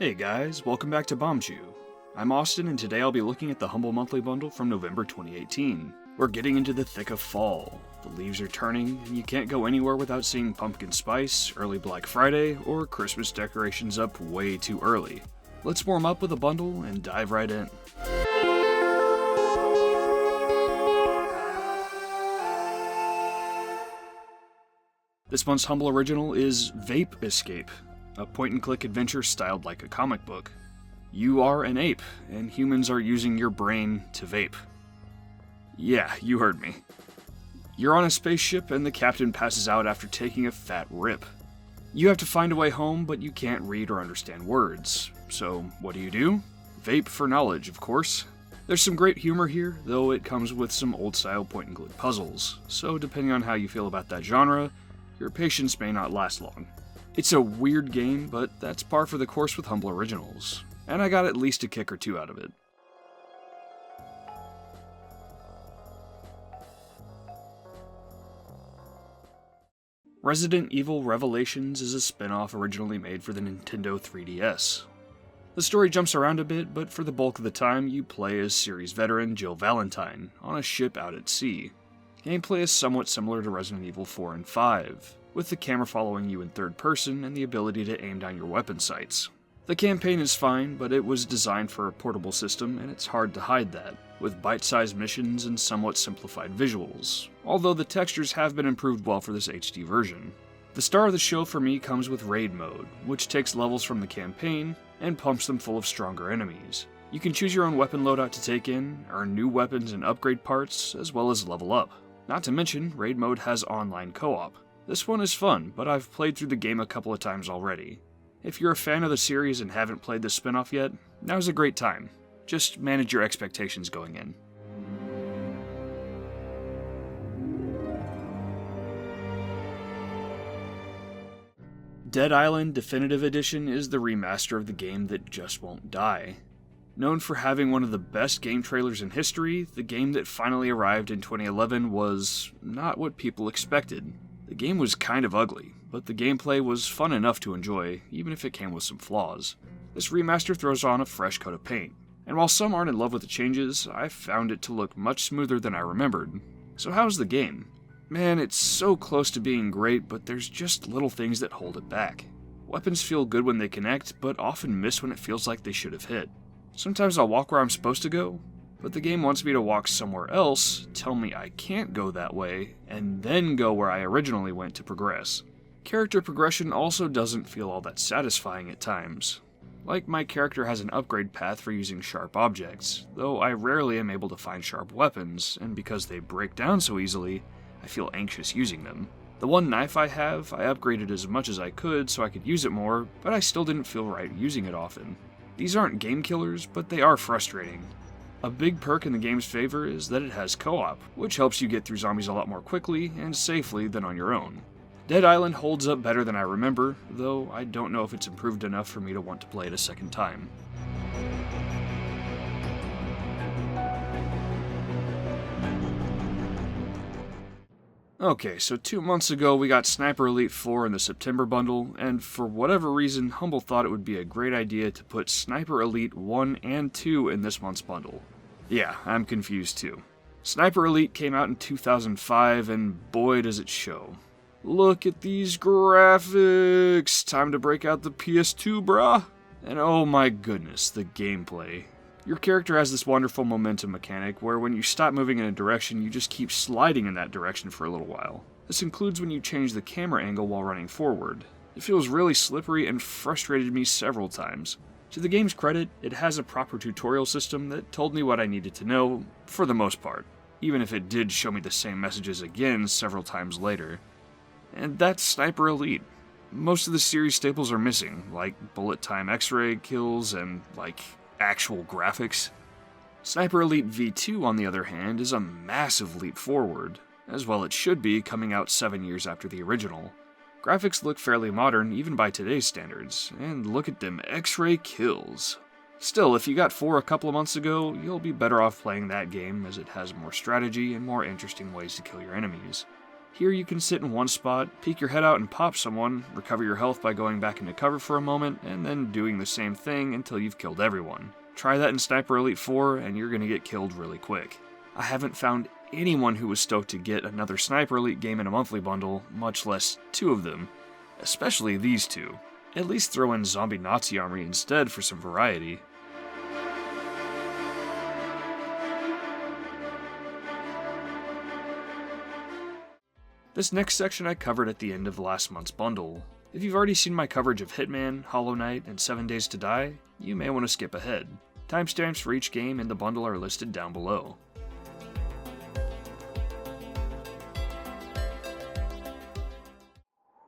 Hey guys, welcome back to Bombchu. I'm Austin, and today I'll be looking at the Humble Monthly Bundle from November 2018. We're getting into the thick of fall. The leaves are turning, and you can't go anywhere without seeing pumpkin spice, early Black Friday, or Christmas decorations up way too early. Let's warm up with a bundle and dive right in. This month's Humble Original is Vape Escape, a point-and-click adventure styled like a comic book. You are an ape, and humans are using your brain to vape. Yeah, you heard me. You're on a spaceship, and the captain passes out after taking a fat rip. You have to find a way home, but you can't read or understand words. So, what do? Vape for knowledge, of course. There's some great humor here, though it comes with some old-style point-and-click puzzles, so depending on how you feel about that genre, your patience may not last long. It's a weird game, but that's par for the course with Humble Originals, and I got at least a kick or two out of it. Resident Evil Revelations is a spin-off originally made for the Nintendo 3DS. The story jumps around a bit, but for the bulk of the time, you play as series veteran Jill Valentine on a ship out at sea. Gameplay is somewhat similar to Resident Evil 4 and 5, with the camera following you in third person and the ability to aim down your weapon sights. The campaign is fine, but it was designed for a portable system, and it's hard to hide that, with bite-sized missions and somewhat simplified visuals, although the textures have been improved well for this HD version. The star of the show for me comes with Raid Mode, which takes levels from the campaign and pumps them full of stronger enemies. You can choose your own weapon loadout to take in, earn new weapons and upgrade parts, as well as level up. Not to mention, Raid Mode has online co-op. This one is fun, but I've played through the game a couple of times already. If you're a fan of the series and haven't played this spin-off yet, now's a great time. Just manage your expectations going in. Dead Island Definitive Edition is the remaster of the game that just won't die. Known for having one of the best game trailers in history, the game that finally arrived in 2011 was not what people expected. The game was kind of ugly, but the gameplay was fun enough to enjoy, even if it came with some flaws. This remaster throws on a fresh coat of paint, and while some aren't in love with the changes, I found it to look much smoother than I remembered. So how's the game? Man, it's so close to being great, but there's just little things that hold it back. Weapons feel good when they connect, but often miss when it feels like they should have hit. Sometimes I'll walk where I'm supposed to go, but the game wants me to walk somewhere else, tell me I can't go that way, and then go where I originally went to progress. Character progression also doesn't feel all that satisfying at times. Like, my character has an upgrade path for using sharp objects, though I rarely am able to find sharp weapons, and because they break down so easily, I feel anxious using them. The one knife I have, I upgraded as much as I could so I could use it more, but I still didn't feel right using it often. These aren't game killers, but they are frustrating. A big perk in the game's favor is that it has co-op, which helps you get through zombies a lot more quickly and safely than on your own. Dead Island holds up better than I remember, though I don't know if it's improved enough for me to want to play it a second time. Okay, so 2 months ago we got Sniper Elite 4 in the September bundle, and for whatever reason, Humble thought it would be a great idea to put Sniper Elite 1 and 2 in this month's bundle. Yeah, I'm confused too. Sniper Elite came out in 2005, and boy does it show. Look at these graphics! Time to break out the PS2, brah! And oh my goodness, the gameplay. Your character has this wonderful momentum mechanic where when you stop moving in a direction, you just keep sliding in that direction for a little while. This includes when you change the camera angle while running forward. It feels really slippery and frustrated me several times. To the game's credit, it has a proper tutorial system that told me what I needed to know, for the most part, even if it did show me the same messages again several times later. And that's Sniper Elite. Most of the series staples are missing, like bullet time X-ray kills and, actual graphics. Sniper Elite V2, on the other hand, is a massive leap forward, as well it should be, coming out 7 years after the original. Graphics look fairly modern, even by today's standards, and look at them X-ray kills. Still, if you got 4 a couple of months ago, you'll be better off playing that game, as it has more strategy and more interesting ways to kill your enemies. Here you can sit in one spot, peek your head out and pop someone, recover your health by going back into cover for a moment, and then doing the same thing until you've killed everyone. Try that in Sniper Elite 4 and you're gonna get killed really quick. I haven't found anyone who was stoked to get another Sniper Elite game in a monthly bundle, much less 2 of them. Especially these 2. At least throw in Zombie Nazi Army instead for some variety. This next section I covered at the end of last month's bundle. If you've already seen my coverage of Hitman, Hollow Knight, and 7 Days to Die, you may want to skip ahead. Timestamps for each game in the bundle are listed down below.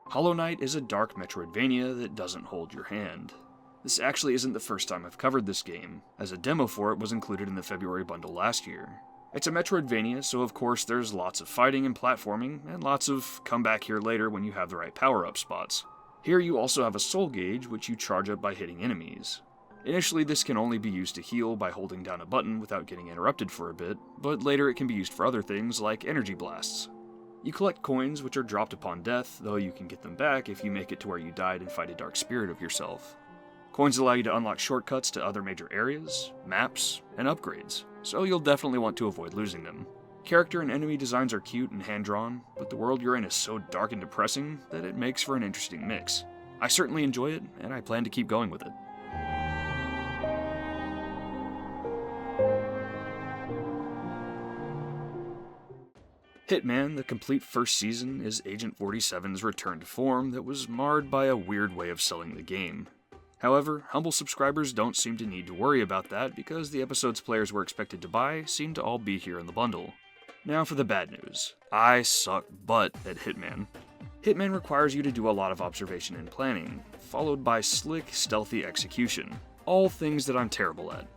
Hollow Knight is a dark Metroidvania that doesn't hold your hand. This actually isn't the first time I've covered this game, as a demo for it was included in the February bundle last year. It's a Metroidvania, so of course there's lots of fighting and platforming, and lots of come back here later when you have the right power-up spots. Here you also have a soul gauge, which you charge up by hitting enemies. Initially this can only be used to heal by holding down a button without getting interrupted for a bit, but later it can be used for other things like energy blasts. You collect coins which are dropped upon death, though you can get them back if you make it to where you died and fight a dark spirit of yourself. Coins allow you to unlock shortcuts to other major areas, maps, and upgrades, so you'll definitely want to avoid losing them. Character and enemy designs are cute and hand-drawn, but the world you're in is so dark and depressing that it makes for an interesting mix. I certainly enjoy it, and I plan to keep going with it. Hitman, the complete first season, is Agent 47's return to form that was marred by a weird way of selling the game. However, humble subscribers don't seem to need to worry about that because the episodes players were expected to buy seem to all be here in the bundle. Now for the bad news. I suck butt at Hitman. Hitman requires you to do a lot of observation and planning, followed by slick, stealthy execution. All things that I'm terrible at.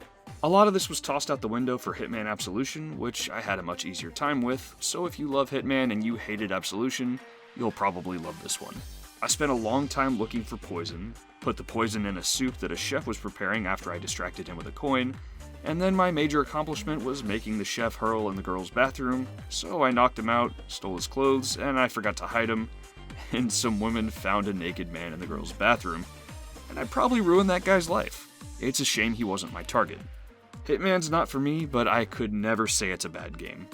A lot of this was tossed out the window for Hitman Absolution, which I had a much easier time with, so if you love Hitman and you hated Absolution, you'll probably love this one. I spent a long time looking for poison, put the poison in a soup that a chef was preparing after I distracted him with a coin, and then my major accomplishment was making the chef hurl in the girl's bathroom, so I knocked him out, stole his clothes, and I forgot to hide him, and some women found a naked man in the girl's bathroom, and I probably ruined that guy's life. It's a shame he wasn't my target. Hitman's not for me, but I could never say it's a bad game.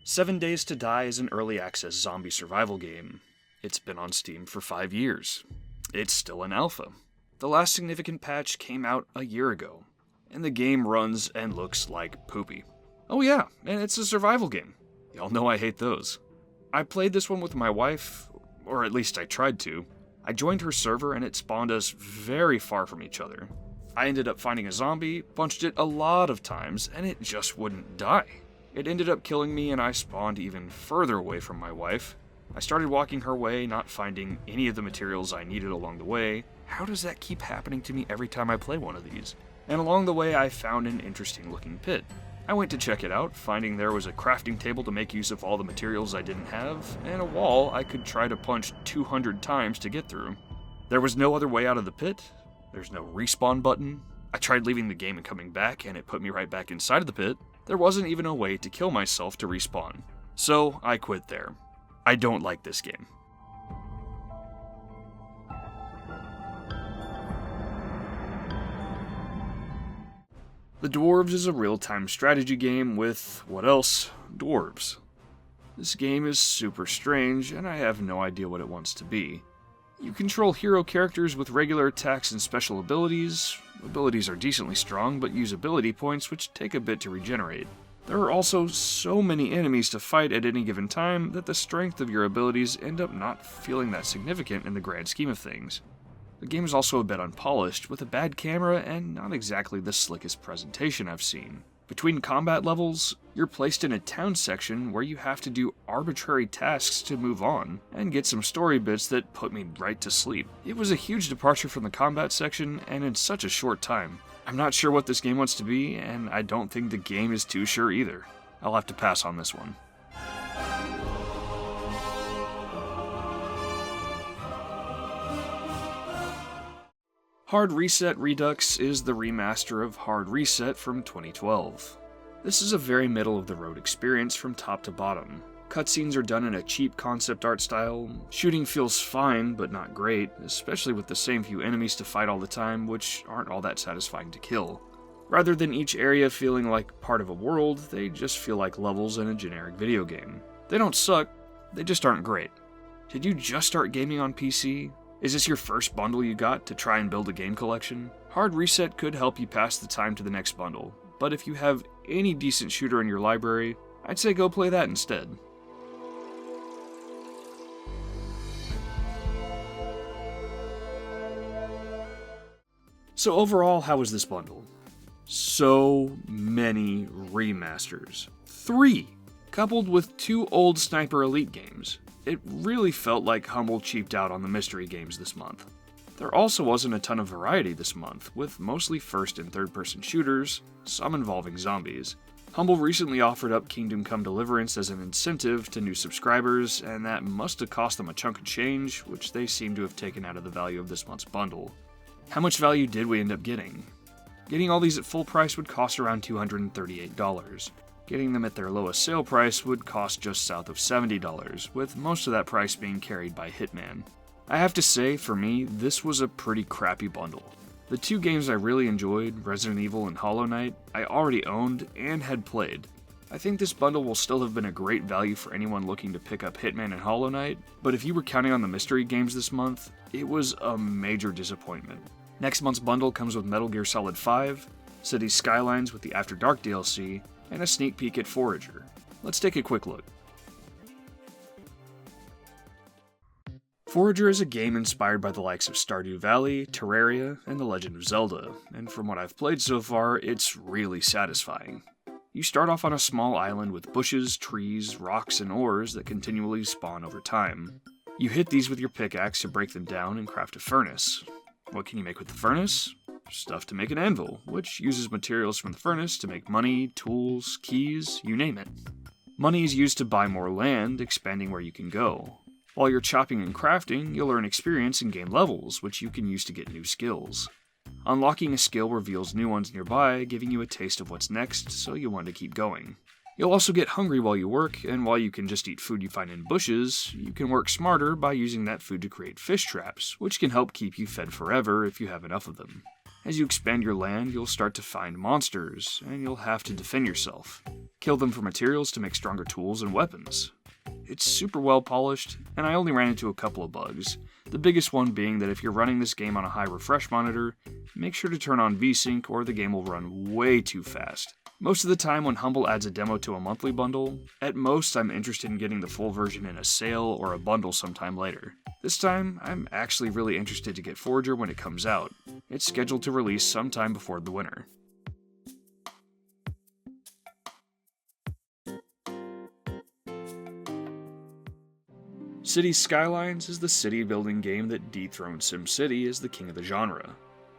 "7 Days to Die" is an early access zombie survival game. It's been on Steam for 5 years. It's still in alpha. The last significant patch came out a year ago, and the game runs and looks like poopy. Oh yeah, and it's a survival game. Y'all know I hate those. I played this one with my wife, or at least I tried to. I joined her server and it spawned us very far from each other. I ended up finding a zombie, punched it a lot of times, and it just wouldn't die. It ended up killing me and I spawned even further away from my wife. I started walking her way, not finding any of the materials I needed along the way. How does that keep happening to me every time I play one of these? And along the way I found an interesting looking pit. I went to check it out, finding there was a crafting table to make use of all the materials I didn't have, and a wall I could try to punch 200 times to get through. There was no other way out of the pit. There's no respawn button. I tried leaving the game and coming back, and it put me right back inside of the pit. There wasn't even a way to kill myself to respawn. So I quit there. I don't like this game. The Dwarves is a real-time strategy game with, what else? Dwarves. This game is super strange, and I have no idea what it wants to be. You control hero characters with regular attacks and special abilities. Abilities are decently strong, but use ability points which take a bit to regenerate. There are also so many enemies to fight at any given time that the strength of your abilities end up not feeling that significant in the grand scheme of things. The game is also a bit unpolished, with a bad camera and not exactly the slickest presentation I've seen. Between combat levels, you're placed in a town section where you have to do arbitrary tasks to move on, and get some story bits that put me right to sleep. It was a huge departure from the combat section, and in such a short time. I'm not sure what this game wants to be, and I don't think the game is too sure either. I'll have to pass on this one. Hard Reset Redux is the remaster of Hard Reset from 2012. This is a very middle-of-the-road experience from top to bottom. Cutscenes are done in a cheap concept art style, shooting feels fine but not great, especially with the same few enemies to fight all the time, which aren't all that satisfying to kill. Rather than each area feeling like part of a world, they just feel like levels in a generic video game. They don't suck, they just aren't great. Did you just start gaming on PC? Is this your first bundle you got to try and build a game collection? Hard Reset could help you pass the time to the next bundle, but if you have any decent shooter in your library, I'd say go play that instead. So overall, how was this bundle? So many remasters. 3! Coupled with 2 old Sniper Elite games. It really felt like Humble cheaped out on the mystery games this month. There also wasn't a ton of variety this month, with mostly first and third person shooters, some involving zombies. Humble recently offered up Kingdom Come Deliverance as an incentive to new subscribers, and that must have cost them a chunk of change, which they seem to have taken out of the value of this month's bundle. How much value did we end up getting? Getting all these at full price would cost around $238. Getting them at their lowest sale price would cost just south of $70, with most of that price being carried by Hitman. I have to say, for me, this was a pretty crappy bundle. The 2 games I really enjoyed, Resident Evil and Hollow Knight, I already owned and had played. I think this bundle will still have been a great value for anyone looking to pick up Hitman and Hollow Knight, but if you were counting on the mystery games this month, it was a major disappointment. Next month's bundle comes with Metal Gear Solid 5, Cities Skylines with the After Dark DLC, and a sneak peek at Forager. Let's take a quick look. Forager is a game inspired by the likes of Stardew Valley, Terraria, and The Legend of Zelda, and from what I've played so far, it's really satisfying. You start off on a small island with bushes, trees, rocks, and ores that continually spawn over time. You hit these with your pickaxe to break them down and craft a furnace. What can you make with the furnace? Stuff to make an anvil, which uses materials from the furnace to make money, tools, keys, you name it. Money is used to buy more land, expanding where you can go. While you're chopping and crafting, you'll earn experience and gain levels, which you can use to get new skills. Unlocking a skill reveals new ones nearby, giving you a taste of what's next, so you want to keep going. You'll also get hungry while you work, and while you can just eat food you find in bushes, you can work smarter by using that food to create fish traps, which can help keep you fed forever if you have enough of them. As you expand your land, you'll start to find monsters, and you'll have to defend yourself. Kill them for materials to make stronger tools and weapons. It's super well polished, and I only ran into a couple of bugs. The biggest one being that if you're running this game on a high refresh monitor, make sure to turn on VSync or the game will run way too fast. Most of the time when Humble adds a demo to a monthly bundle, at most I'm interested in getting the full version in a sale or a bundle sometime later. This time, I'm actually really interested to get Forager when it comes out. It's scheduled to release sometime before the winter. Cities Skylines is the city-building game that dethroned SimCity as the king of the genre.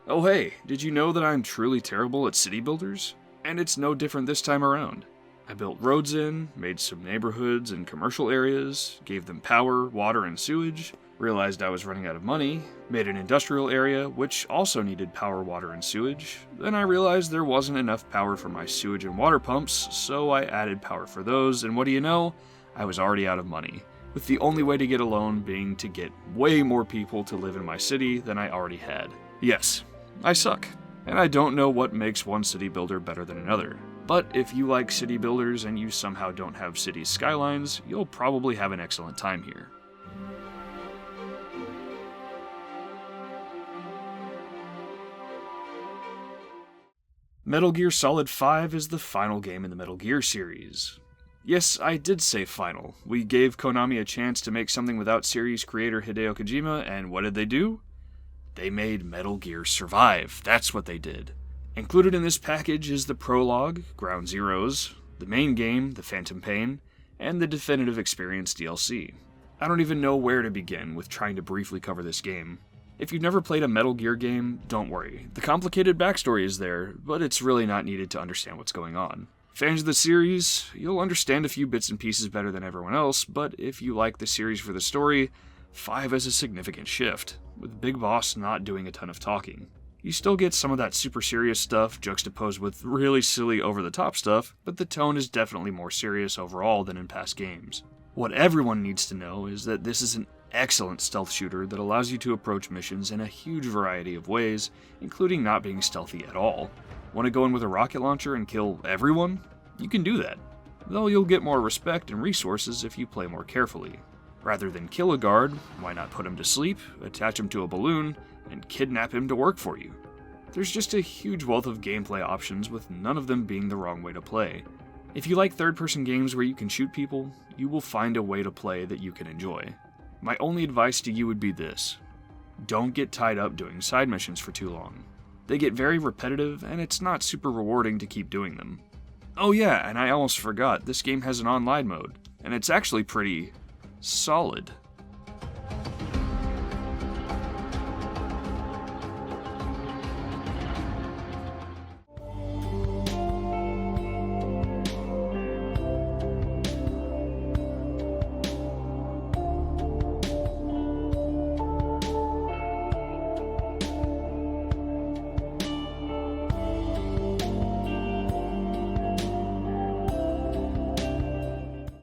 Oh hey, did you know that I'm truly terrible at city builders? And it's no different this time around. I built roads in, made some neighborhoods and commercial areas, gave them power, water, and sewage, realized I was running out of money, made an industrial area which also needed power, water, and sewage. Then I realized there wasn't enough power for my sewage and water pumps, so I added power for those, and what do you know? I was already out of money, with the only way to get a loan being to get way more people to live in my city than I already had. Yes, I suck. And I don't know what makes one city builder better than another. But if you like city builders and you somehow don't have Cities Skylines, you'll probably have an excellent time here. Metal Gear Solid 5 is the final game in the Metal Gear series. Yes, I did say final. We gave Konami a chance to make something without series creator Hideo Kojima, and what did they do? They made Metal Gear Survive. That's what they did. Included in this package is the prologue, Ground Zeroes, the main game, The Phantom Pain, and the Definitive Experience DLC. I don't even know where to begin with trying to briefly cover this game. If you've never played a Metal Gear game, don't worry. The complicated backstory is there, but it's really not needed to understand what's going on. Fans of the series, you'll understand a few bits and pieces better than everyone else, but if you like the series for the story, 5 is a significant shift, with Big Boss not doing a ton of talking. You still get some of that super serious stuff juxtaposed with really silly over-the-top stuff, but the tone is definitely more serious overall than in past games. What everyone needs to know is that this is an excellent stealth shooter that allows you to approach missions in a huge variety of ways, including not being stealthy at all. Want to go in with a rocket launcher and kill everyone? You can do that, though you'll get more respect and resources if you play more carefully. Rather than kill a guard, why not put him to sleep, attach him to a balloon, and kidnap him to work for you? There's just a huge wealth of gameplay options, with none of them being the wrong way to play. If you like third-person games where you can shoot people, you will find a way to play that you can enjoy. My only advice to you would be this: don't get tied up doing side missions for too long. They get very repetitive, and it's not super rewarding to keep doing them. Oh yeah, and I almost forgot, this game has an online mode, and it's actually pretty solid.